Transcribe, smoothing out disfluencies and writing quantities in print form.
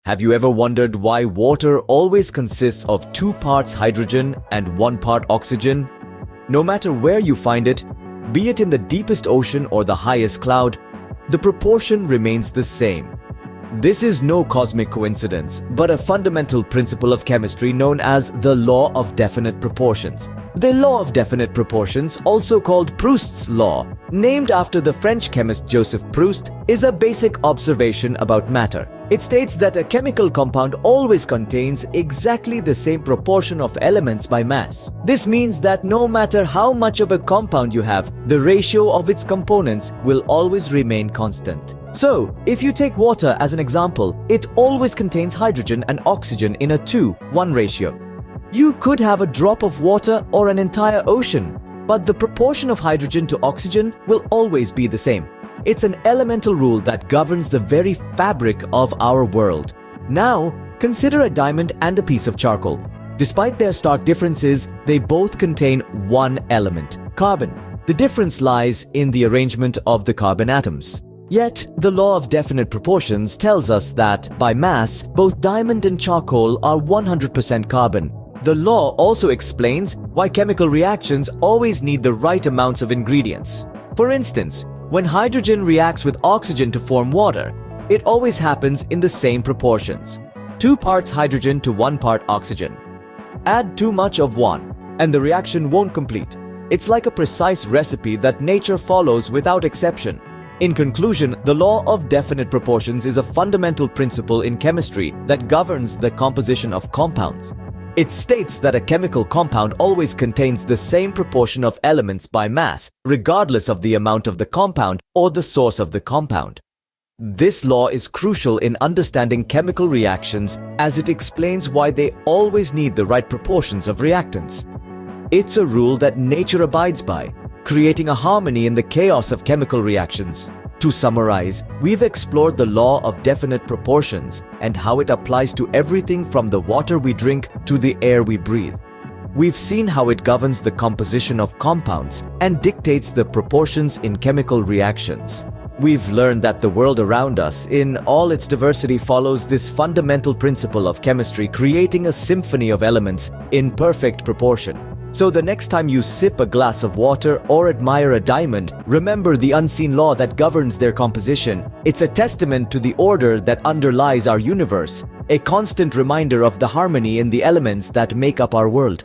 Have you ever wondered why water always consists of 2 parts hydrogen and 1 part oxygen? No matter where you find it, be it in the deepest ocean or the highest cloud, the proportion remains the same. This is no cosmic coincidence, but a fundamental principle of chemistry known as the law of definite proportions. The law of definite proportions, also called Proust's law, named after the French chemist Joseph Proust, is a basic observation about matter. It states that a chemical compound always contains exactly the same proportion of elements by mass. This means that no matter how much of a compound you have, the ratio of its components will always remain constant. So, if you take water as an example, it always contains hydrogen and oxygen in a 2:1 ratio. You could have a drop of water or an entire ocean, but the proportion of hydrogen to oxygen will always be the same. It's an elemental rule that governs the very fabric of our world. Now, consider a diamond and a piece of charcoal. Despite their stark differences, they both contain one element, carbon. The difference lies in the arrangement of the carbon atoms. Yet, the law of definite proportions tells us that, by mass, both diamond and charcoal are 100% carbon. The law also explains why chemical reactions always need the right amounts of ingredients. For instance, when hydrogen reacts with oxygen to form water, it always happens in the same proportions. 2 parts hydrogen to 1 part oxygen. Add too much of one, and the reaction won't complete. It's like a precise recipe that nature follows without exception. In conclusion, the law of definite proportions is a fundamental principle in chemistry that governs the composition of compounds. It states that a chemical compound always contains the same proportion of elements by mass, regardless of the amount of the compound or the source of the compound. This law is crucial in understanding chemical reactions as it explains why they always need the right proportions of reactants. It's a rule that nature abides by, creating a harmony in the chaos of chemical reactions. To summarize, we've explored the law of definite proportions and how it applies to everything from the water we drink to the air we breathe. We've seen how it governs the composition of compounds and dictates the proportions in chemical reactions. We've learned that the world around us, in all its diversity, follows this fundamental principle of chemistry, creating a symphony of elements in perfect proportion. So the next time you sip a glass of water or admire a diamond, remember the unseen law that governs their composition. It's a testament to the order that underlies our universe, a constant reminder of the harmony in the elements that make up our world.